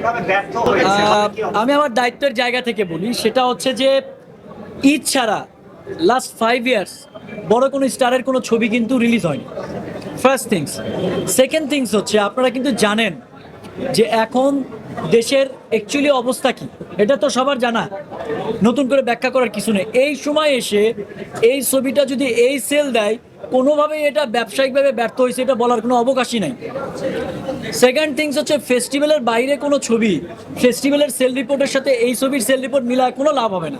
কিভাবে ব্যর্থ হয়েছে? আমি আমার দায়িত্বের জায়গা থেকে বলি, সেটা হচ্ছে যে ঈদ ছাড়া লাস্ট 5 ইয়ার্স বড় কোনো স্টারের কোনো ছবি কিন্তু রিলিজ হয়নি। First things. সেকেন্ড থিংস হচ্ছে আপনারা কিন্তু জানেন যে এখন দেশের অ্যাকচুয়ালি অবস্থা কি, এটা তো সবার জানা, নতুন করে ব্যাখ্যা করার কিছু নেই। এই সময় এসে এই ছবিটা যদি এই সেল দেয়, কোনোভাবেই এটা ব্যবসায়িকভাবে ব্যর্থ হয়েছে এটা বলার কোনো অবকাশই নেই। সেকেন্ড থিংস হচ্ছে ফেস্টিভ্যালের বাইরে কোনো ছবি ফেস্টিভ্যালের সেল রিপোর্টের সাথে এই ছবির সেল রিপোর্ট মিলায় কোনো লাভ হবে না।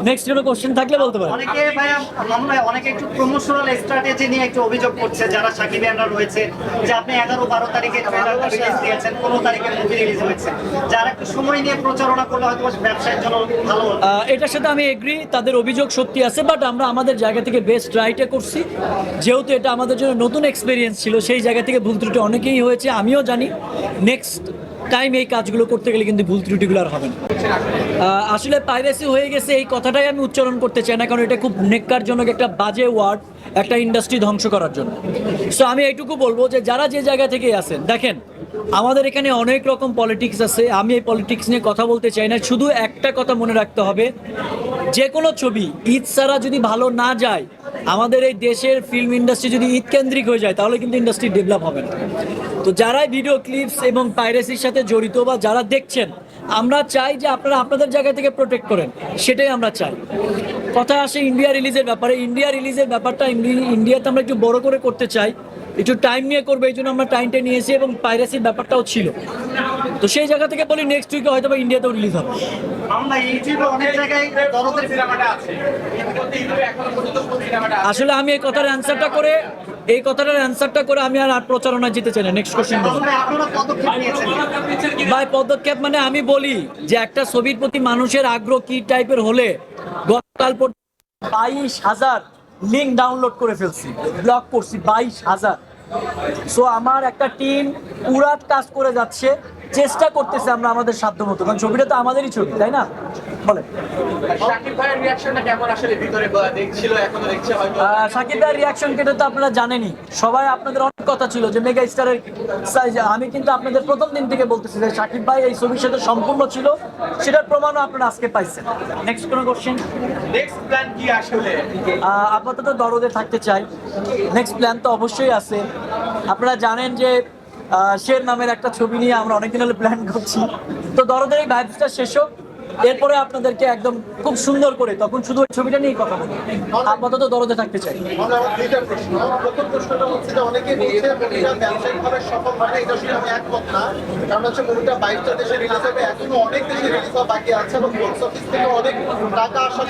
নেক্সট কোনো কোশ্চেন থাকলে বলতে পারেন। অনেকে ভাইয়া মামলায় অনেকে একটু প্রমোশনাল স্ট্র্যাটেজি নিয়ে একটু অভিযোগ করছে, যারা সাকিবিয়ানরা রয়েছে, যে আপনি 11-12 তারিখে ট্রেলারটা রিলিজ দিয়েছেন, 15 তারিখে মুভি রিলিজ হয়েছে, যারা একটু সময় নিয়ে প্রচারণা করলে হয়তো ব্যবসায়ের জন্য ভালো হতো। এটার সাথে আমি এগ্রি, তাদের অভিযোগ সত্যি আছে, বাট আমরা আমাদের জায়গা থেকে বেস্ট ট্রাইটা করছি। যেহেতু এটা আমাদের জন্য নতুন এক্সপিরিয়েন্স ছিল, সেই জায়গা থেকে ভুল ত্রুটি অনেকেই হয়েছে, আমিও জানি। নেক্সট টাইম এই কাজগুলো করতে গেলে কিন্তু ভুল ত্রুটিগুলো আর হবে না। আসলে পাইরেসি হয়ে গেছে এই কথাটাই আমি উচ্চারণ করতে চাই না, কারণ এটা খুব নেক্কারজনক একটা বাজে ওয়ার্ড একটা ইন্ডাস্ট্রি ধ্বংস করার জন্য। সো আমি এইটুকু বলবো যে যারা যে জায়গা থেকে আছেন, দেখেন আমাদের এখানে অনেক রকম পলিটিক্স আছে, আমি এই পলিটিক্স নিয়ে কথা বলতে চাই না। শুধু একটা কথা মনে রাখতে হবে, যে কোনো ছবি ঈদ ছাড়া যদি ভালো না যায়, আমাদের এই দেশের ফিল্ম ইন্ডাস্ট্রি যদি ঈদ কেন্দ্রিক হয়ে যায়, তাহলে কিন্তু ইন্ডাস্ট্রি ডেভেলপ হবে না। তো যারাই ভিডিও ক্লিপস এবং পাইরেসির সাথে জড়িত বা যারা দেখছেন, আমরা চাই যে আপনারা আপনাদের জায়গা থেকে প্রোটেক্ট করেন, সেটাই আমরা চাই। কথা আসে ইন্ডিয়া রিলিজের ব্যাপারে। ইন্ডিয়া রিলিজের ব্যাপারটা ইন্ডিয়াতে আমরা একটু বড় করে করতে চাই, একটু টাইম নিয়ে করবো, এই জন্য আমরা টাইমটা নিয়েছি, এবং পাইরেসির ব্যাপারটাও ছিল। তো সেই জায়গা থেকে বলি নেক্সট উইকে হয়তো বা ইন্ডিয়াতেও রিলিজ হবে। আমরা ইউটিউবে অনেক জায়গায় দরদের সিনেমাটা আছে, আসলে আমি এই কথার অ্যান্সারটা করে আমি আর প্রচারণা যেতে চাই না। নেক্সট কোশ্চেন আপনারা পদক্ষেপ নিয়েছেন? ভাই, পদক্ষেপ মানে আমি বলি যে একটা ছবির প্রতি মানুষের আগ্রহ কি টাইপের হলে, গতকাল 22,000 লিঙ্ক ডাউনলোড করে ফেলছি, ব্লক করছি 22,000। সো আমার একটা টিম পুরা কাজ করে যাচ্ছে, চেষ্টা করতেছে আমরা আমাদের সাধ্য মতো, কারণ ছবিটা তো আমাদেরই ছবি, তাই না? বলে শাকিব ভাইয়ের রিঅ্যাকশনটা কেমন আসলে ভিতরে দেখছিল, এখনো দেখছে হয়তো? শাকিব ভাইয়ের রিঅ্যাকশন কেটে তো আপনারা জানেনই, সবাই আপনাদের অনেক কথা ছিল যে মেগা স্টারের সাইজ। আমি কিন্তু আপনাদের প্রথম দিন থেকে বলতেছি যে শাকিব ভাই এই ছবির সাথে সম্পূর্ণ ছিল, সেটার প্রমাণও আপনারা আজকে পাইছেন। নেক্সট কোনো কোশ্চেন? নেক্সট প্ল্যান কি আসলে? আপাতত দরদে থাকতে চাই। নেক্সট প্ল্যান তো অবশ্যই আছে। আপনারা জানেন যে শের নামের একটা ছবি নিয়ে আমরা অনেকদিন হলে প্ল্যান করছি। তো দরদের এই ভাইবসটা শেষ হোক, এরপরে আপনাদেরকে একদম খুব সুন্দর করে তখন শুধু ওই ছবিটা নিয়েই কথা বলবো। আপাতত দরদে থাকতে চাই। প্রথম প্রশ্নটা হচ্ছে যে অনেকে বলছে মুভিটা ব্যবসায়িকভাবে সফল হয় না, এটা শুনে আমি একমত না। কারণ হচ্ছে মুভিটা 22টা দেশে রিলিজ হবে, এখনো অনেক দেশে রিলিজ হওয়া বাকি আছে এবং বক্স অফিস থেকে অনেক টাকা আসার